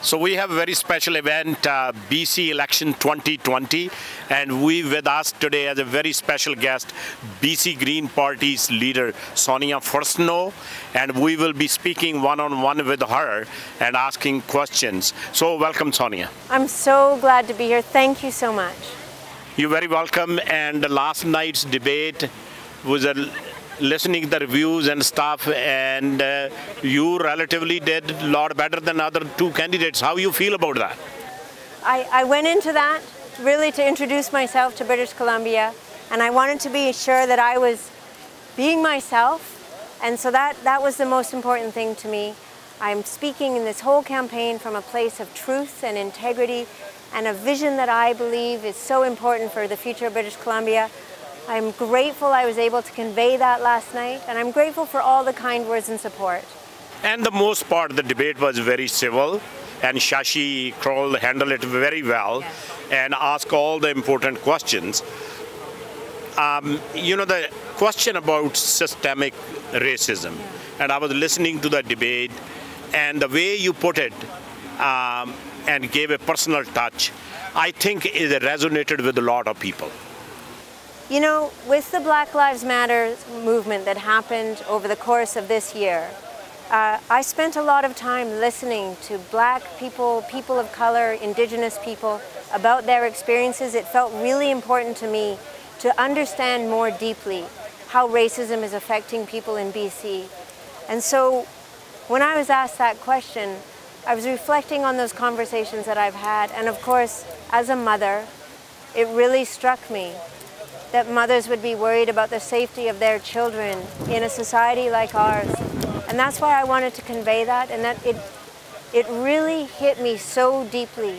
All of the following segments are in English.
So we have a very special event, BC Election 2020, and we with us today as a very special guest, BC Green Party's leader, Sonia Furstenau, and we will be speaking one-on-one with her and asking questions. So welcome, Sonia. I'm so glad to be here. Thank you so much. You're very welcome, and last night's debate was listening the reviews and stuff, and you relatively did a lot better than other two candidates. How you feel about that? I went into that really to introduce myself to British Columbia, and I wanted to be sure that I was being myself, and so that was the most important thing to me. I'm speaking in this whole campaign from a place of truth and integrity and a vision that I believe is so important for the future of British Columbia. I'm grateful I was able to convey that last night, and I'm grateful for all the kind words and support. And the most part, the debate was very civil, and Shashi Kroll handled it very well, yes, and asked all the important questions. You know, the question about systemic racism, and I was listening to the debate, and the way you put it and gave a personal touch, I think it resonated with a lot of people. You know, with the Black Lives Matter movement that happened over the course of this year, I spent a lot of time listening to Black people, people of color, Indigenous people, about their experiences. It felt really important to me to understand more deeply how racism is affecting people in BC. And so when I was asked that question, I was reflecting on those conversations that I've had. And of course, as a mother, it really struck me that mothers would be worried about the safety of their children in a society like ours. And that's why I wanted to convey that, and that it really hit me so deeply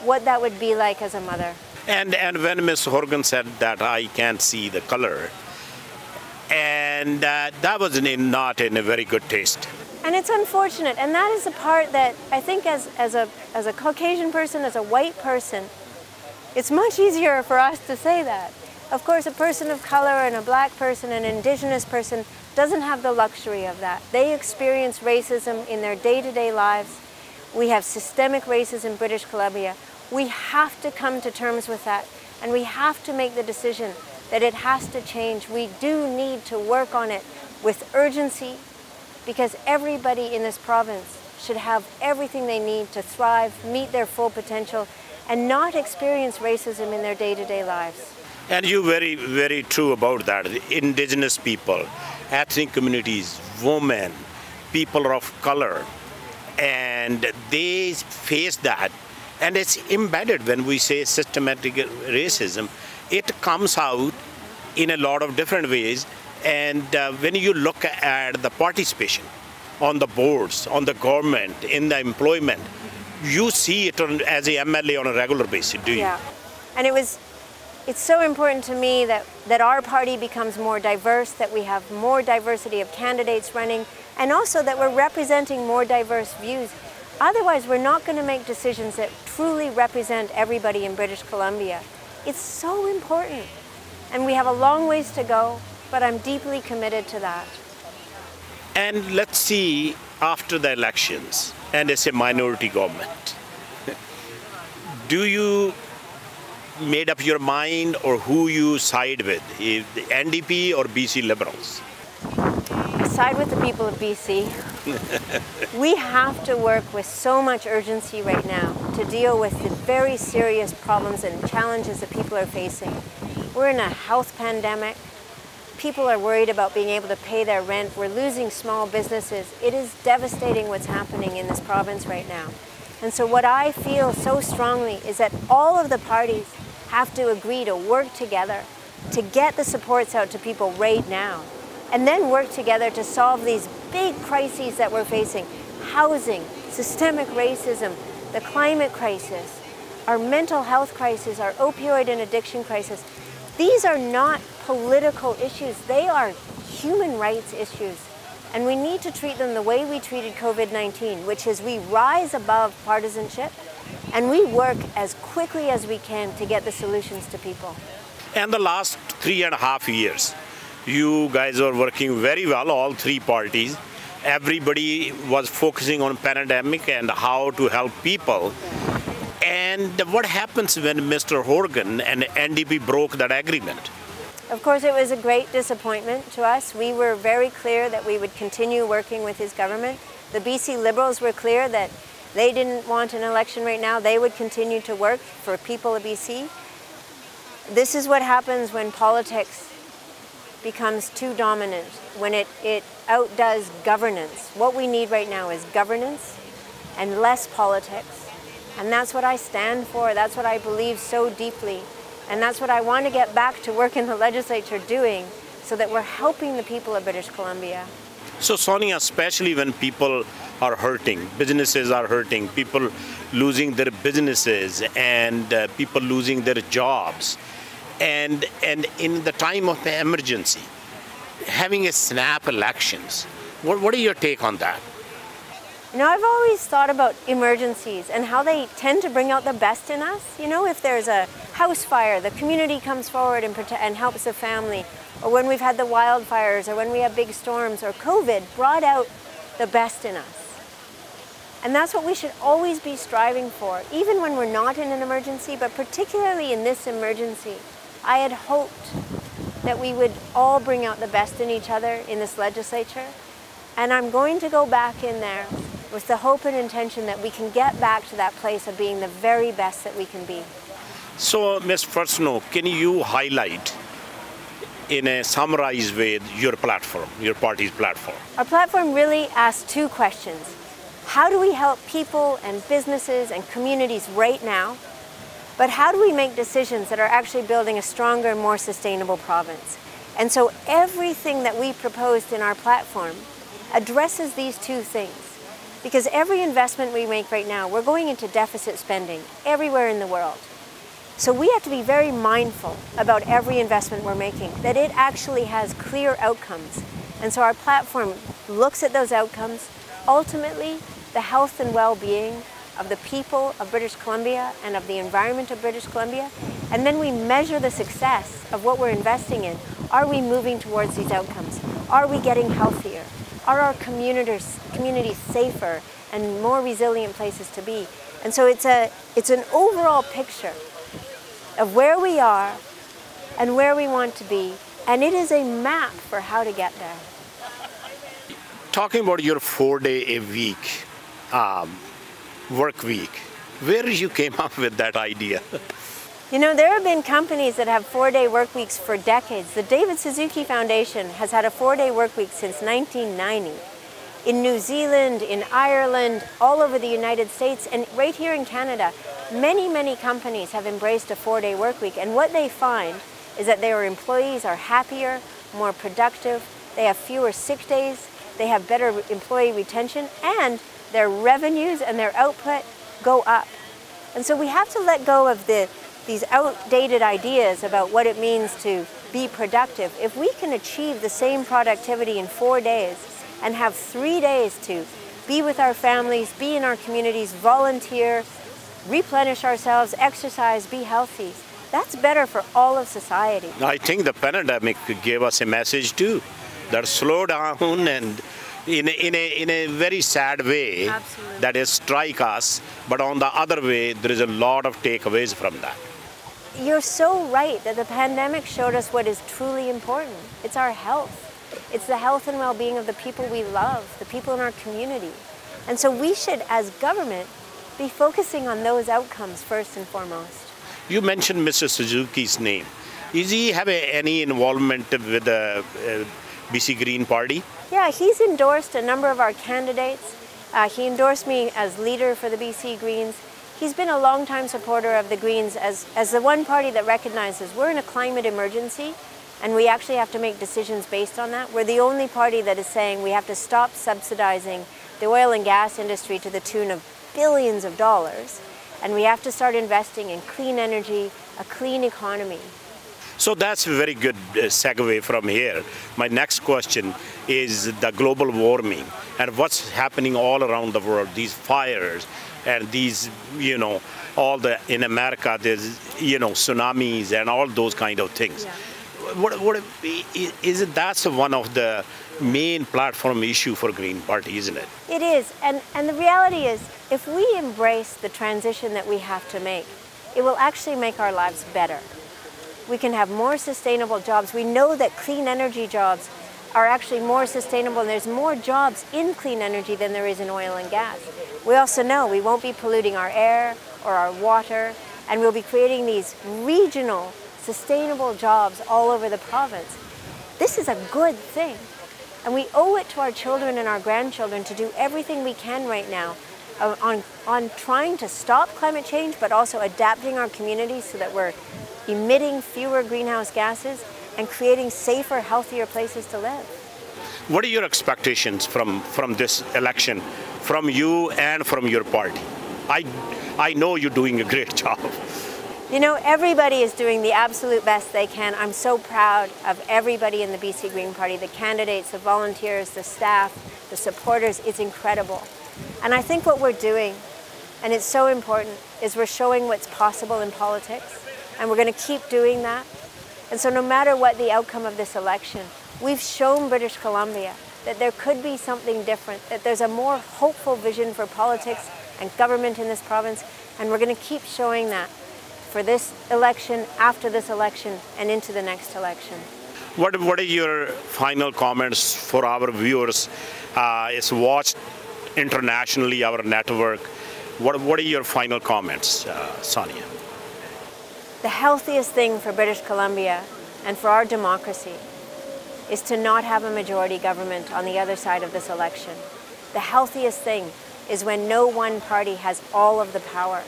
what that would be like as a mother. And when Ms. Horgan said that I can't see the color, and that was not in a very good taste. And it's unfortunate, and that is the part that I think as a Caucasian person, as a white person, it's much easier for us to say that. Of course, a person of color and a Black person, an Indigenous person, doesn't have the luxury of that. They experience racism in their day-to-day lives. We have systemic racism in British Columbia. We have to come to terms with that, and we have to make the decision that it has to change. We do need to work on it with urgency, because everybody in this province should have everything they need to thrive, meet their full potential, and not experience racism in their day-to-day lives. And you're very, very true about that. Indigenous people, ethnic communities, women, people of color, and they face that. And it's embedded when we say systematic racism. It comes out in a lot of different ways. And when you look at the participation on the boards, on the government, in the employment, you see it as a MLA on a regular basis, do you? Yeah, and it's so important to me that our party becomes more diverse, that we have more diversity of candidates running, and also that we're representing more diverse views. Otherwise, we're not going to make decisions that truly represent everybody in British Columbia. It's so important, and we have a long ways to go, but I'm deeply committed to that. And let's see, after the elections, and it's a minority government, do you made up your mind or who you side with, the NDP or BC Liberals? I side with the people of BC. We have to work with so much urgency right now to deal with the very serious problems and challenges that people are facing. We're in a health pandemic. People are worried about being able to pay their rent. We're losing small businesses. It is devastating what's happening in this province right now. And so what I feel so strongly is that all of the parties have to agree to work together to get the supports out to people right now, and then work together to solve these big crises that we're facing: housing, systemic racism, the climate crisis, our mental health crisis, our opioid and addiction crisis. These are not political issues, they are human rights issues. And we need to treat them the way we treated COVID-19, which is we rise above partisanship and we work as quickly as we can to get the solutions to people. And the last 3.5 years, you guys are working very well, all three parties, everybody was focusing on pandemic and how to help people. And what happens when Mr. Horgan and NDP broke that agreement? Of course, it was a great disappointment to us. We were very clear that we would continue working with his government. The BC Liberals were clear that they didn't want an election right now. They would continue to work for people of BC. This is what happens when politics becomes too dominant, when it outdoes governance. What we need right now is governance and less politics. And that's what I stand for. That's what I believe so deeply. And that's what I want to get back to work in the legislature doing, so that we're helping the people of British Columbia. So Sonia, especially when people are hurting, businesses are hurting, people losing their businesses and people losing their jobs, and in the time of the emergency, having a snap elections, what are your take on that? You know, I've always thought about emergencies and how they tend to bring out the best in us. You know, if there's a house fire, the community comes forward and helps the family. Or when we've had the wildfires, or when we have big storms, or COVID brought out the best in us. And that's what we should always be striving for, even when we're not in an emergency, but particularly in this emergency. I had hoped that we would all bring out the best in each other in this legislature. And I'm going to go back in there with the hope and intention that we can get back to that place of being the very best that we can be. So, Ms. Furstenau, can you highlight in a summarized way your platform, your party's platform? Our platform really asks two questions. How do we help people and businesses and communities right now? But how do we make decisions that are actually building a stronger, more sustainable province? And so everything that we proposed in our platform addresses these two things. Because every investment we make right now, we're going into deficit spending everywhere in the world. So we have to be very mindful about every investment we're making, that it actually has clear outcomes. And so our platform looks at those outcomes, ultimately the health and well-being of the people of British Columbia and of the environment of British Columbia, and then we measure the success of what we're investing in. Are we moving towards these outcomes? Are we getting healthier? Are our communities safer and more resilient places to be? And so it's an overall picture of where we are and where we want to be, and it is a map for how to get there. Talking about your 4-day-a-week work week, where you came up with that idea? You know, there have been companies that have 4-day work weeks for decades. The David Suzuki Foundation has had a 4-day work week since 1990. In New Zealand, in Ireland, all over the United States, and right here in Canada, many companies have embraced a 4-day work week. And what they find is that their employees are happier, more productive, they have fewer sick days, they have better employee retention, and their revenues and their output go up. And so we have to let go of these outdated ideas about what it means to be productive. If we can achieve the same productivity in 4 days and have 3 days to be with our families, be in our communities, volunteer, replenish ourselves, exercise, be healthy, that's better for all of society. I think the pandemic gave us a message too, that slow down and in a very sad way. Absolutely. That is strike us, but on the other way, there is a lot of takeaways from that. You're so right that the pandemic showed us what is truly important. It's our health. It's the health and well-being of the people we love, the people in our community. And so we should, as government, be focusing on those outcomes first and foremost. You mentioned Mr. Suzuki's name. Does he have any involvement with the BC Green Party? Yeah, he's endorsed a number of our candidates. He endorsed me as leader for the BC Greens. He's been a longtime supporter of the Greens as the one party that recognizes we're in a climate emergency and we actually have to make decisions based on that. We're the only party that is saying we have to stop subsidizing the oil and gas industry to the tune of billions of dollars, and we have to start investing in clean energy, a clean economy. So that's a very good segue from here. My next question is the global warming and what's happening all around the world, these fires and these, all the, in America, there's, tsunamis and all those kind of things. Yeah. What is it? That's one of the main platform issue for Green Party, isn't it? It is, and the reality is, if we embrace the transition that we have to make, it will actually make our lives better. We can have more sustainable jobs. We know that clean energy jobs are actually more sustainable, and there's more jobs in clean energy than there is in oil and gas. We also know we won't be polluting our air or our water, and we'll be creating these regional sustainable jobs all over the province. This is a good thing. And we owe it to our children and our grandchildren to do everything we can right now on trying to stop climate change, but also adapting our communities so that we're emitting fewer greenhouse gases and creating safer, healthier places to live. What are your expectations from this election, from you and from your party? I know you're doing a great job. You know, everybody is doing the absolute best they can. I'm so proud of everybody in the BC Green Party, the candidates, the volunteers, the staff, the supporters. It's incredible. And I think what we're doing, and it's so important, is we're showing what's possible in politics, and we're going to keep doing that. And so no matter what the outcome of this election, we've shown British Columbia that there could be something different, that there's a more hopeful vision for politics and government in this province, and we're going to keep showing that for this election, after this election, and into the next election. What are your final comments for our viewers? It's watched internationally, our network. What are your final comments, Sonia? The healthiest thing for British Columbia and for our democracy is to not have a majority government on the other side of this election. The healthiest thing is when no one party has all of the power.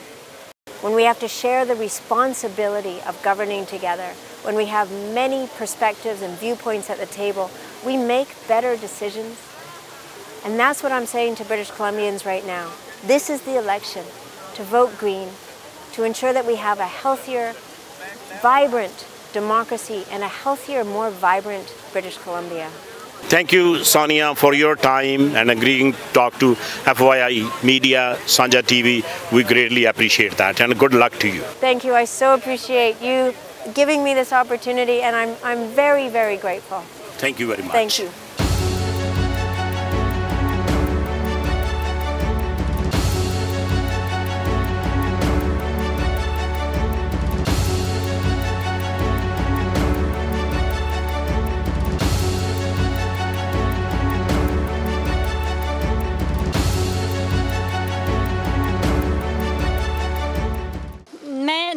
When we have to share the responsibility of governing together, when we have many perspectives and viewpoints at the table, we make better decisions. And that's what I'm saying to British Columbians right now. This is the election to vote Green, to ensure that we have a healthier, vibrant democracy and a healthier, more vibrant British Columbia. Thank you, Sonia, for your time and agreeing to talk to VMedia, Sanjha TV. We greatly appreciate that, and good luck to you. Thank you. I so appreciate you giving me this opportunity, and I'm very, very grateful. Thank you very much. Thank you.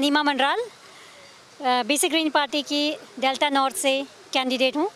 Nima Mandral BC green party की Delta north से candidate हूँ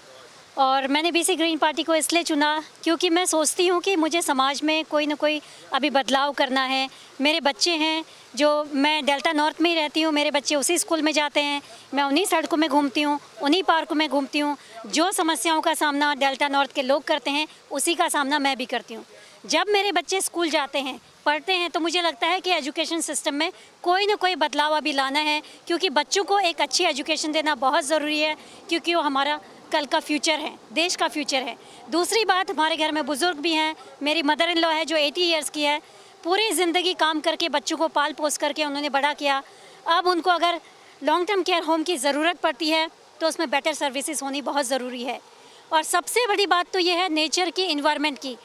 और मैंने BC green party को इसलिए चुना क्योंकि मैं सोचती हूँ कि मुझे समाज में कोई ना कोई अभी बदलाव करना है। मेरे बच्चे हैं जो मैं डेल्टा नॉर्थ में ही रहती हूँ, मेरे बच्चे उसी स्कूल में जाते हैं, मैं उन्हीं सड़कों में घूमती हूँ, उन्हीं पार्कों में घूमती हूँ। जो समस्याओं का सामना डेल्टा नॉर्थ के लोग करते हैं उसी का सामना मैं भी करती हूँ। जब मेरे बच्चे स्कूल जाते हैं, पढ़ते हैं, तो मुझे लगता है कि एजुकेशन सिस्टम में कोई ना कोई बदलाव अभी लाना है, क्योंकि बच्चों को एक अच्छी एजुकेशन देना बहुत ज़रूरी है, क्योंकि वो हमारा कल का फ्यूचर है, देश का फ्यूचर है। दूसरी बात, हमारे घर में बुज़ुर्ग भी हैं। मेरी मदर इन लॉ है जो 80 ईयर्स की है, पूरी ज़िंदगी काम करके बच्चों को पाल पोस करके उन्होंने बड़ा किया। अब उनको अगर लॉन्ग टर्म केयर होम की ज़रूरत पड़ती है तो उसमें बेटर सर्विसेज होनी बहुत ज़रूरी है। और सबसे बड़ी बात तो ये है नेचर की, इन्वायरमेंट की।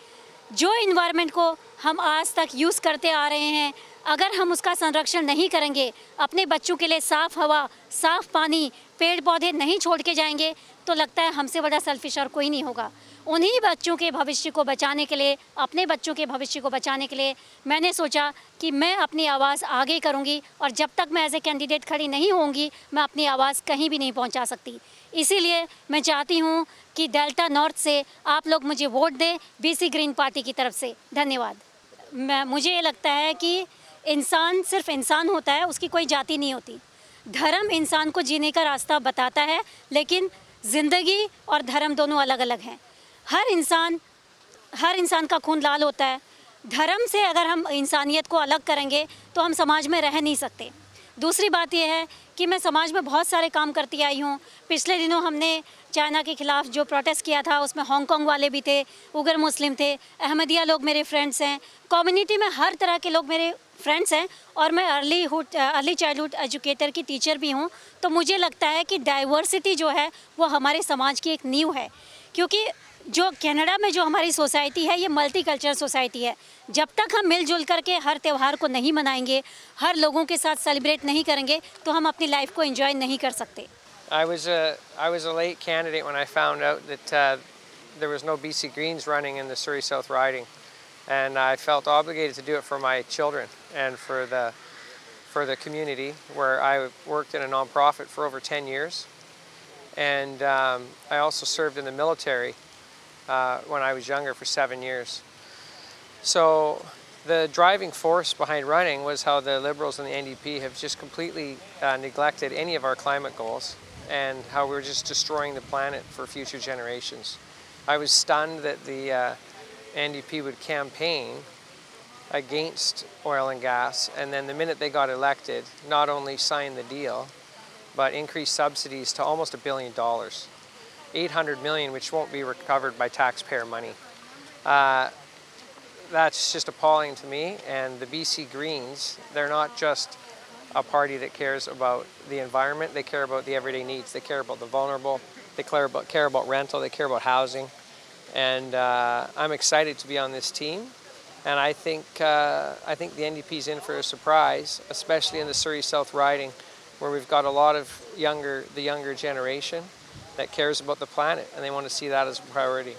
जो इन्वायरमेंट को हम आज तक यूज़ करते आ रहे हैं, अगर हम उसका संरक्षण नहीं करेंगे, अपने बच्चों के लिए साफ़ हवा, साफ़ पानी, पेड़ पौधे नहीं छोड़ के जाएंगे, तो लगता है हमसे बड़ा सेल्फिश और कोई नहीं होगा। उन्हीं बच्चों के भविष्य को बचाने के लिए, अपने बच्चों के भविष्य को बचाने के लिए मैंने सोचा कि मैं अपनी आवाज़ आगे करूंगी, और जब तक मैं एज ए कैंडिडेट खड़ी नहीं होंगी, मैं अपनी आवाज़ कहीं भी नहीं पहुंचा सकती। इसीलिए मैं चाहती हूं कि डेल्टा नॉर्थ से आप लोग मुझे वोट दें, बीसी ग्रीन पार्टी की तरफ से। धन्यवाद। मुझे ये लगता है कि इंसान सिर्फ इंसान होता है, उसकी कोई जाति नहीं होती। धर्म इंसान को जीने का रास्ता बताता है, लेकिन ज़िंदगी और धर्म दोनों अलग अलग हैं। हर इंसान का खून लाल होता है। धर्म से अगर हम इंसानियत को अलग करेंगे तो हम समाज में रह नहीं सकते। दूसरी बात यह है कि मैं समाज में बहुत सारे काम करती आई हूँ। पिछले दिनों हमने चाइना के ख़िलाफ़ जो प्रोटेस्ट किया था, उसमें हांगकांग वाले भी थे, उगर मुस्लिम थे, अहमदिया लोग मेरे फ्रेंड्स हैं। कम्युनिटी में हर तरह के लोग मेरे फ्रेंड्स हैं, और मैं अर्ली चाइल्डहुड एजुकेटर की टीचर भी हूँ। तो मुझे लगता है कि डाइवर्सिटी जो है वो हमारे समाज की एक नींव है, क्योंकि जो कनाडा में जो हमारी सोसाइटी है ये मल्टी कल्चरल सोसाइटी है। जब तक हम मिलजुल करके हर त्यौहार को नहीं मनाएंगे, हर लोगों के साथ सेलिब्रेट नहीं करेंगे, तो हम अपनी लाइफ को एंजॉय नहीं कर सकते। I was a late candidate when I found out that there was no BC Greens running in the Surrey South riding, and I felt obligated to do it for my children and for the community where I worked in a nonprofit for over 10 years, and I also served in the military when I was younger for 7 years. So the driving force behind running was how the Liberals and the NDP have just completely neglected any of our climate goals and how we're just destroying the planet for future generations. I was stunned that the NDP would campaign against oil and gas, and then the minute they got elected, not only sign the deal, but increase subsidies to almost $1 billion. 800 million, which won't be recovered by taxpayer money. That's just appalling to me, and the BC Greens, they're not just a party that cares about the environment, they care about the everyday needs. They care about the vulnerable, they care about rental, they care about housing, and I'm excited to be on this team. And I think the NDP's in for a surprise, especially in the Surrey South riding, where we've got a lot of the younger generation that cares about the planet, and they want to see that as a priority.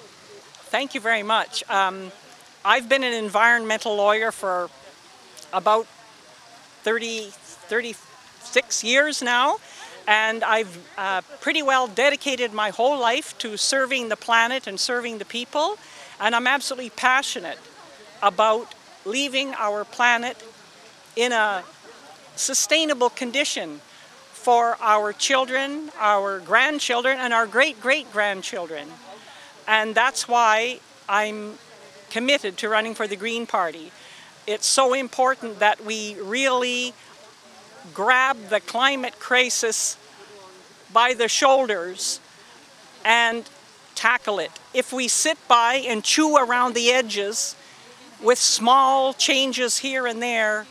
Thank you very much. I've been an environmental lawyer for about 36 years now, and I've pretty well dedicated my whole life to serving the planet and serving the people, and I'm absolutely passionate about leaving our planet in a sustainable condition for our children, our grandchildren, and our great-great-grandchildren. And that's why I'm committed to running for the Green Party. It's so important that we really grab the climate crisis by the shoulders and tackle it. If we sit by and chew around the edges with small changes here and there,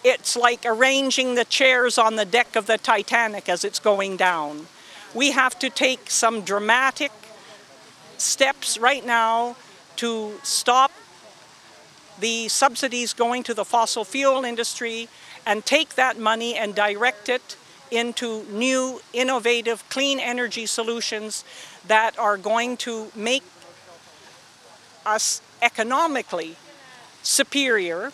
it's like arranging the chairs on the deck of the Titanic as it's going down. We have to take some dramatic steps right now to stop the subsidies going to the fossil fuel industry and take that money and direct it into new, innovative, clean energy solutions that are going to make us economically superior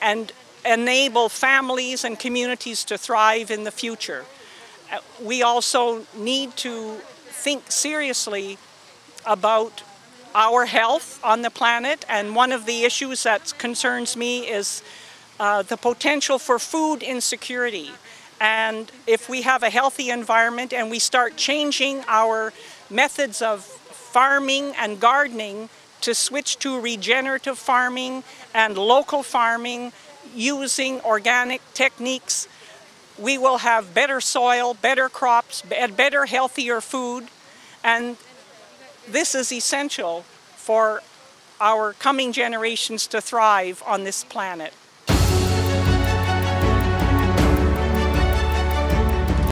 and enable families and communities to thrive in the future. We also need to think seriously about our health on the planet, and one of the issues that concerns me is the potential for food insecurity. And if we have a healthy environment and we start changing our methods of farming and gardening to switch to regenerative farming and local farming using organic techniques, we will have better soil, better crops, better, healthier food, and this is essential for our coming generations to thrive on this planet.